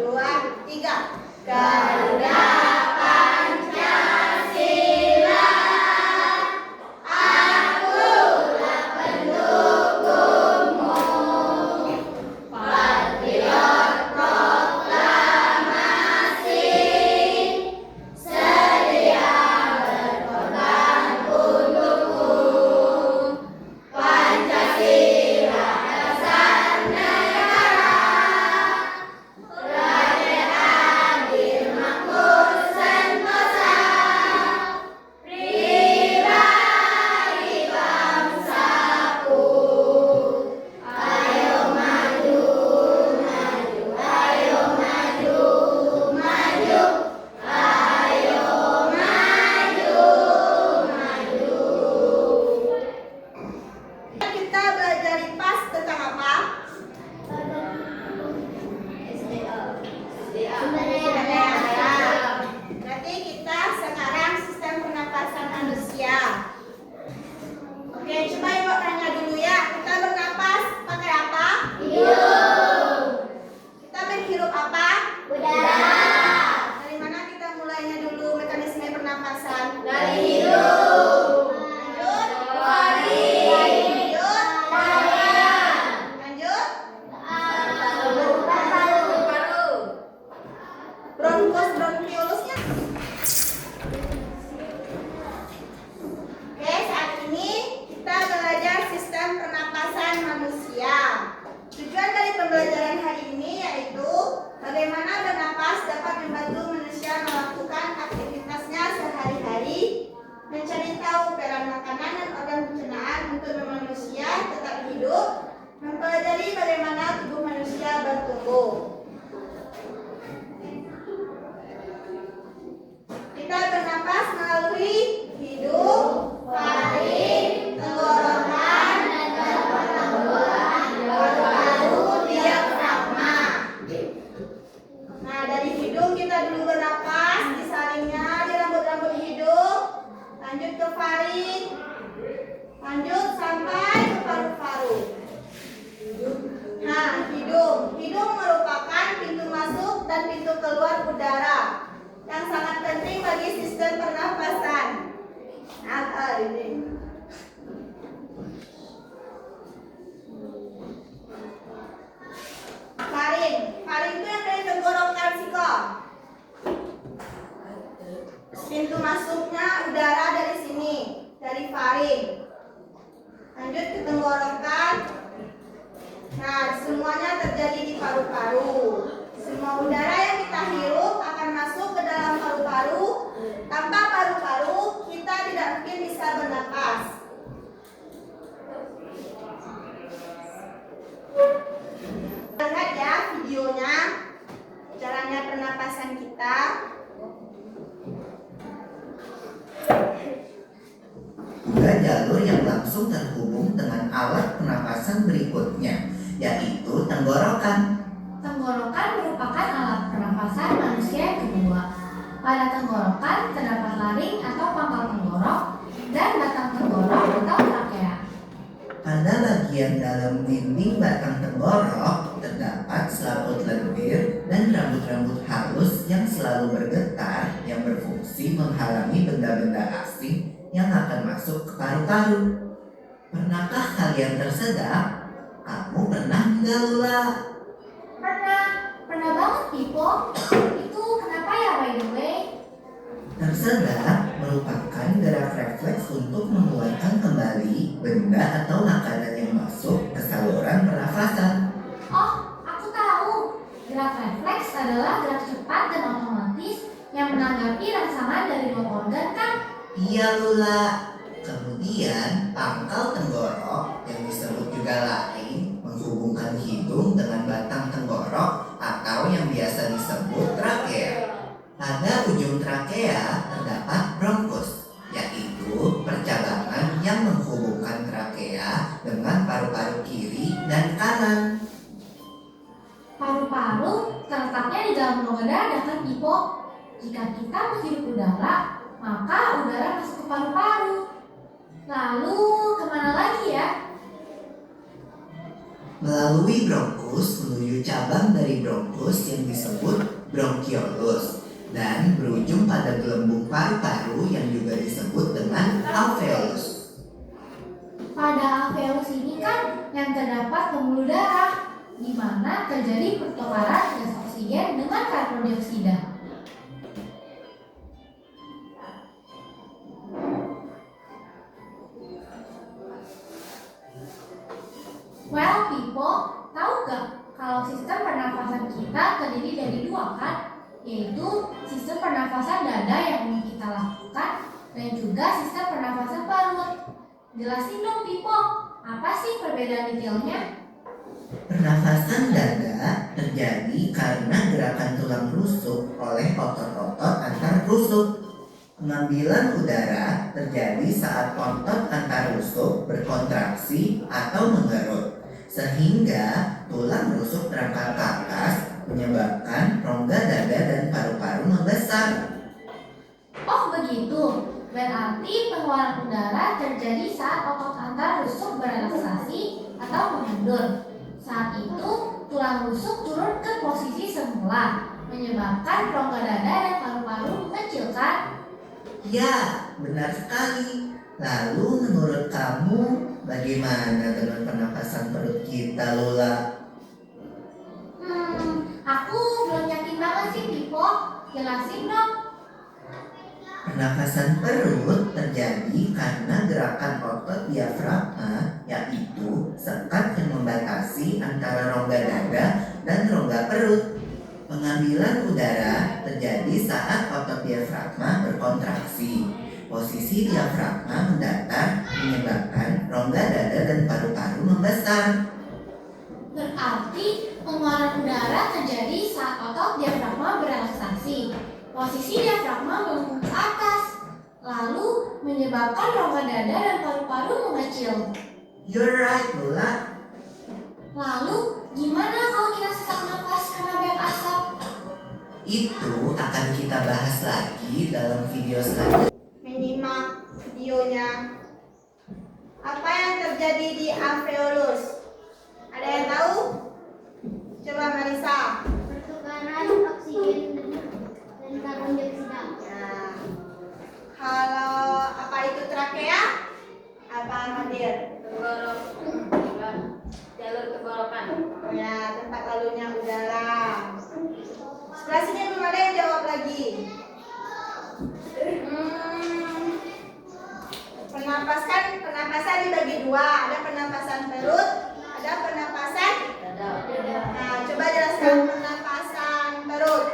dua, tiga. Garuda Pancasila, akulah pendukungmu, patriot proklamasi, sedia berkorban untukmu. Pancasila dasar negara, rakyat adil makmur sentosa, pribadi bangsaku. Ayo maju, maju, ayo maju, maju, ayo maju, maju. Kita belajar IPAS tentang apa? Berarti kita sekarang sistem pernapasan manusia. Oke, coba ibu tanya dulu ya. Kita bernapas pakai apa? Hidung. Kita berhirup apa? Udara. Dari mana kita mulainya dulu mekanisme pernapasan? Dari hidung. Lanjut. Lanjut. Lanjut. Bronkus, bronkiolusnya. Oke, saat ini kita belajar sistem pernapasan manusia. Tujuan dari pembelajaran hari ini yaitu bagaimana bernapas dapat membantu manusia melakukan aktivitasnya sehari-hari, mencari tahu peran makanan dan organ pencernaan untuk manusia tetap hidup, mempelajari bagaimana tubuh manusia bertumbuh. Kita bernapas melalui hidung, faring, tenggorokan, paru-paru, diafragma. Nah, dari hidung kita dulu bernapas, disaringnya di rambut-rambut hidung, lanjut ke faring, lanjut sampai ke paru-paru. Nah, hidung merupakan pintu masuk dan pintu keluar udara yang sangat penting bagi sistem pernapasan. Ini. Faring itu yang dari tenggorokan siko. Pintu masuknya udara dari sini, dari faring. Lanjut ke tenggorokan. Nah, semuanya terjadi di paru-paru. Semua udara yang kita hirup akan masuk ke dalam paru-paru. Tanpa paru-paru, kita tidak mungkin bisa bernapas. Lihat ya videonya, caranya pernapasan kita. Juga jalur yang langsung terhubung dengan alat pernapasan berikutnya, yaitu tenggorokan. Tenggorokan merupakan alat pernapasan manusia yang kedua. Pada tenggorokan terdapat laring atau pangkal tenggorok dan batang tenggorok atau trakea. Pada bagian dalam dinding batang tenggorok terdapat selaput lendir dan rambut-rambut halus yang selalu bergetar yang berfungsi menghalangi benda-benda asing yang akan masuk ke paru-paru. Pernahkah kalian tersedak? Kamu pernah nggak, Lula? Pernah banget, Pipo. Itu kenapa ya, by the way? Tersedak merupakan gerak refleks untuk mengeluarkan kembali benda atau makanan yang masuk ke saluran pernafasan. Oh, aku tahu. Gerak refleks adalah gerak cepat dan otomatis yang menanggapi rangsangan dari dua organ, kan? Iya, Lula. Kemudian pangkal tenggorok yang disebut juga laring menghubungkan hidung dengan batang tenggorok atau yang biasa disebut trakea. Pada ujung trakea terdapat bronkus, yaitu percabangan yang menghubungkan trakea dengan paru-paru kiri dan kanan. Paru-paru terletaknya di dalam rongga dada, kan, Pipo? Jika kita menghirup udara, maka udara masuk ke paru-paru. Lalu kemana lagi ya? Melalui bronkus menuju cabang dari bronkus yang disebut bronkiolus dan berujung pada gelembung paru-paru yang juga disebut dengan alveolus. Pada alveolus ini kan yang terdapat pembuluh darah, di mana terjadi pertukaran gas oksigen dengan karbon dioksida. Well, people, tahu gak kalau sistem pernafasan kita terdiri dari dua kan? Yaitu sistem pernafasan dada yang kita lakukan dan juga sistem pernafasan perut. Jelasin dong, people, apa sih perbedaan detailnya? Pernafasan dada terjadi karena gerakan tulang rusuk oleh otot-otot antar rusuk. Pengambilan udara terjadi saat otot antar rusuk berkontraksi atau mengerut, sehingga tulang rusuk terangkat ke atas menyebabkan rongga dada dan paru-paru membesar. Oh begitu, berarti pengeluaran udara terjadi saat otot antar rusuk berelaksasi atau mengendur. Saat itu, tulang rusuk turun ke posisi semula, menyebabkan rongga dada dan paru-paru mengecilkan. Ya, benar sekali. Lalu menurut kamu bagaimana dengan pernapasan perut kita, Lola? Aku belum yakin banget sih, Pipo. Jelasin dong. Pernapasan perut terjadi karena gerakan otot diafragma, yaitu sekat yang membatasi antara rongga dada dan rongga perut. Pengambilan udara terjadi saat otot diafragma berkontraksi. Posisi diafragma mendatar menyebabkan rongga dada dan paru-paru membesar. Berarti pengeluaran udara terjadi saat otot diafragma berelaksasi. Posisi diafragma melengkung ke atas, lalu menyebabkan rongga dada dan paru-paru mengecil. You're right, Lola. Lalu, gimana kalau kita sesak nafas karena banyak asap? Itu akan kita bahas lagi dalam video selanjutnya. Menyimak videonya. Apa yang terjadi di alveolus? Ada yang tahu? Coba Marisa. Pertukaran oksigen dan karbon dioksida. Ya. Kalau apa itu trakea? Apa Madir? Jalur tenggorokan. Ya, tempat lalunya udara. Sebelah sini belum ada yang jawab lagi. Pernapasan dibagi dua. Ada pernapasan perut, ada pernapasan dada. Nah, coba jelaskan pernapasan perut.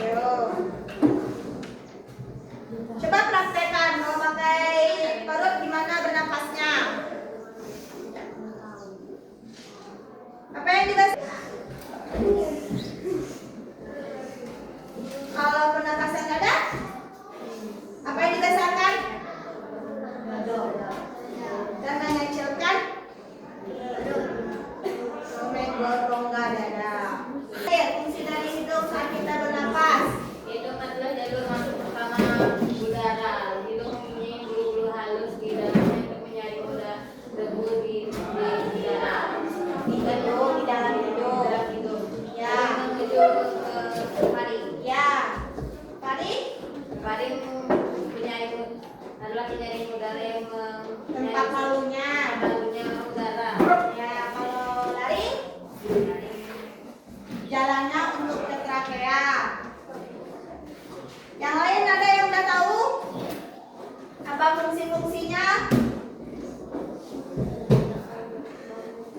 Ayo. Coba praktekkan mau pakai perut gimana bernapasnya. Apa yang dibahas? Kalau pernapasan dada, apa yang dibesarkan? Dan mengecilkan rongga dada. Fungsi dari hidung saat kita bernapas. Hidung adalah jalur masuk pertama udara. Hidung mempunyai bulu-bulu halus di dalamnya untuk menyaring udara debu di udara. Di dalam hidung. Ya. Menuju ke paring. Ya. Paling Paring adalah penyaring udara yang tempat lalunya. lalunya udara. Ya, kalau lari jalannya untuk ke trakea. Yang lain ada yang udah tahu? Apa fungsi-fungsinya?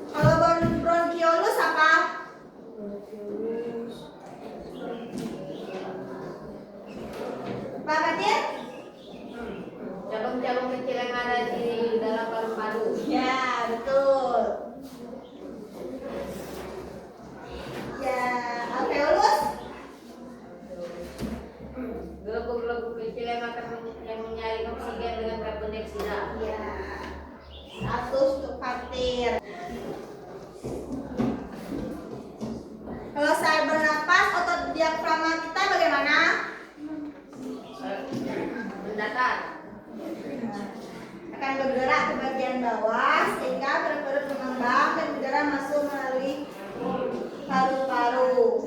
Kalau bronkiolus apa? Pak Kadir? Cabang-cabang kecil yang ada di dalam paru-paru. Ya, betul. Ya, alveolus? Gelembung-gelembung kecil yang menyaring oksigen dengan karbon dioksida. Ya. Satu untuk partir. Kalau saya bernapas, otot diafragma kita bagaimana? Mendatar. akan bergerak ke bagian bawah sehingga perut-perut mengembang dan udara masuk melalui paru-paru.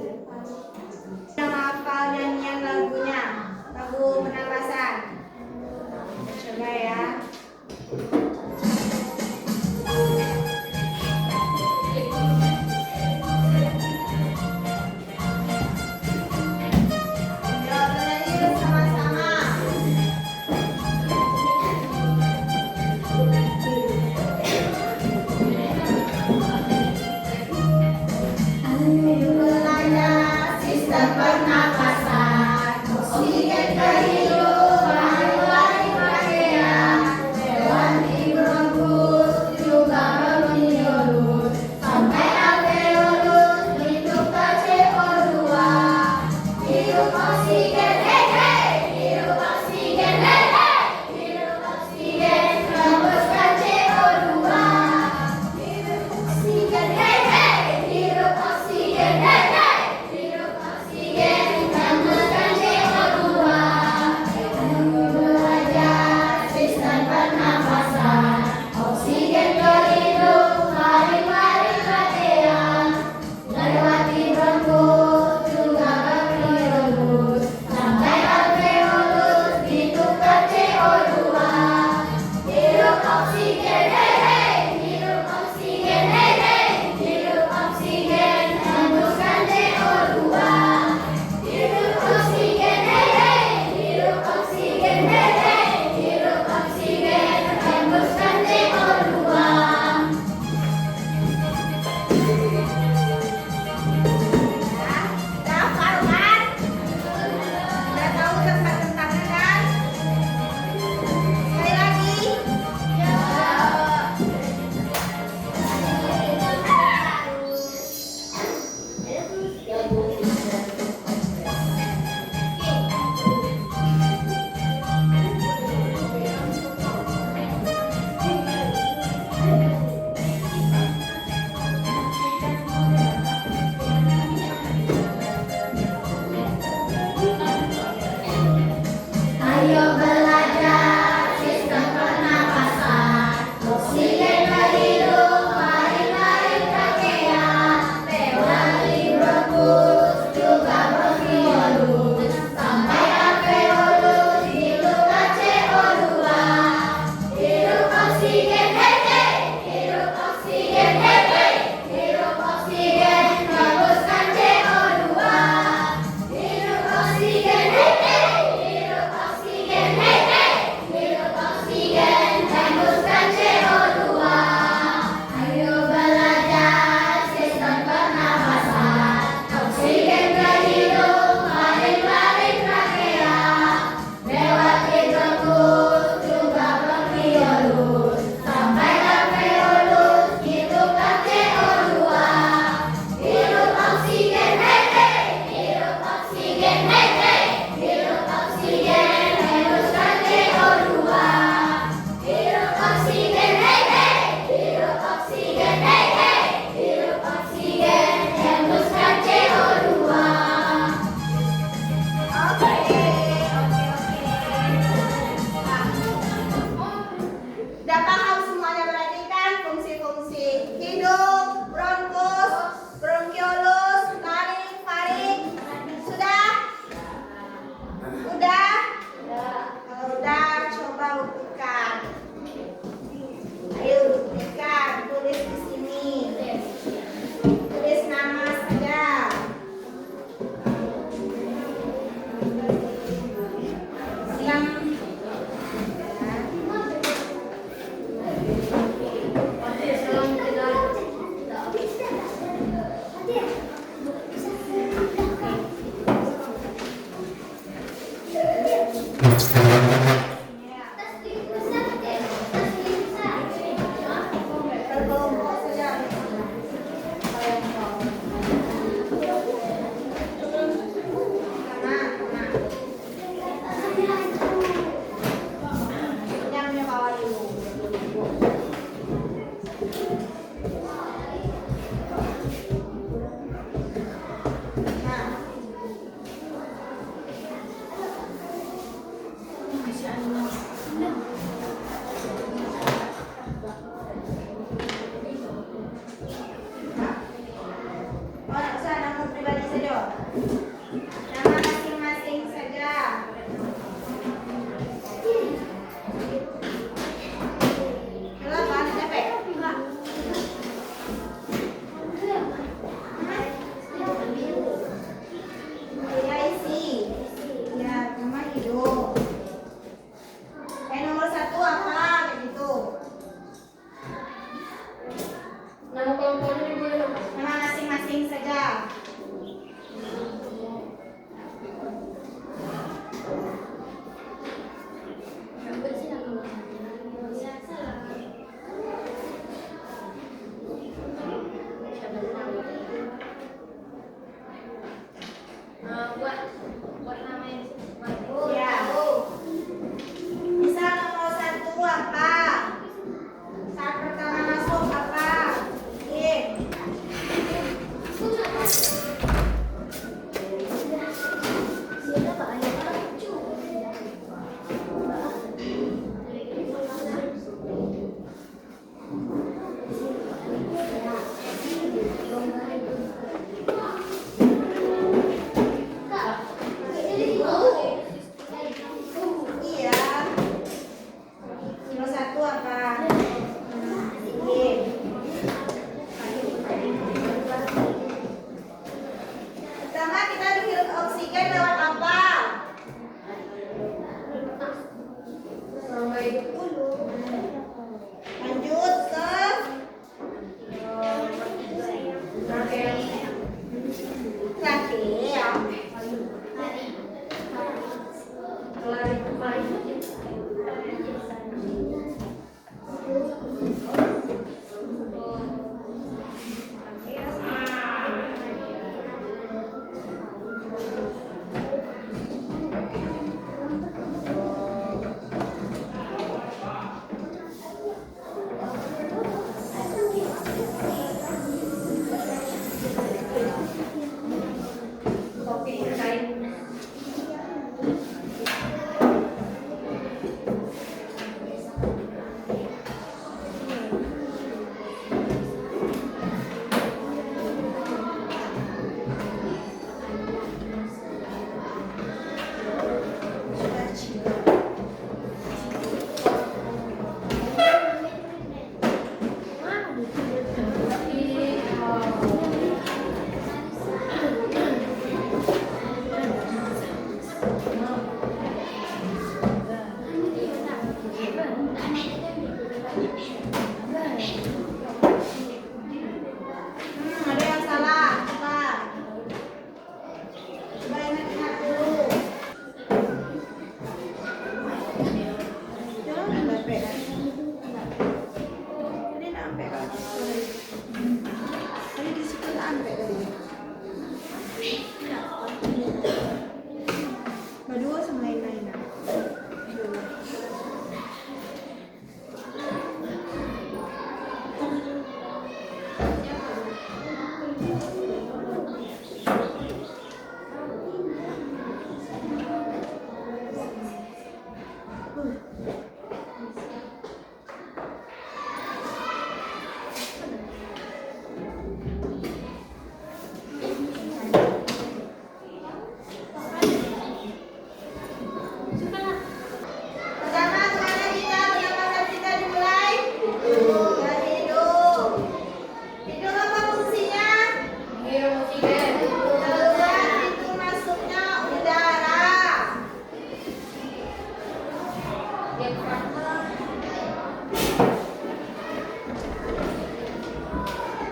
Nama hafal nyanyian lagunya, lagu pernapasan. Coba ya. Yuk, bernyanyi sama-sama. Belajar sistem pernapasan, oksigen ke hidung.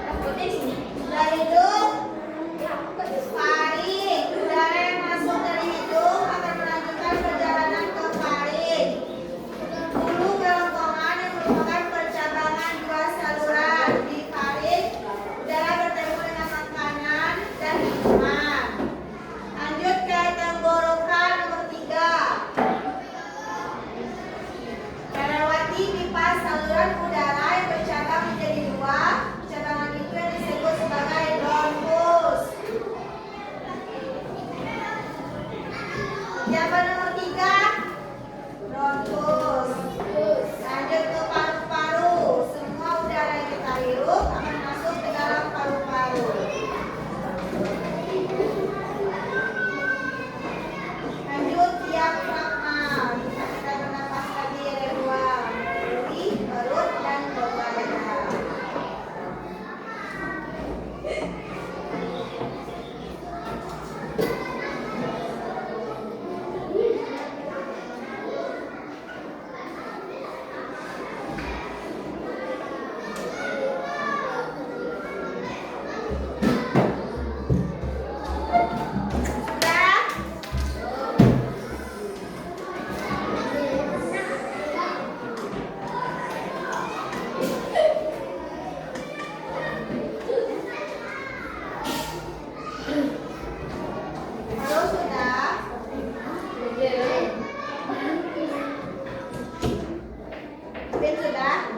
Takutnya di sini. Sudah hidup. Faring. Udara yang masuk dari hidung akan melanjutkan perjalanan ke faring. Hulu kerongkongan yang merupakan percabangan dua saluran di faring. Udara bertemu dengan makanan dan minuman. Lanjut ke tenggorokan nomor 3. Melewati pipa saluran udara yang bercabang menjadi dua. Cabangan itu yang disebut sebagai bronkus. Siapa nomor 3? Bronkus. Lanjut ke paru-paru. Semua udara yang kita hirup akan masuk ke dalam paru-paru. Lanjut diafragma. Kita bernapas lagi ada 2. Duri, perut, dan bawah dada. Sudah? Halo, sudah? Ben sudah?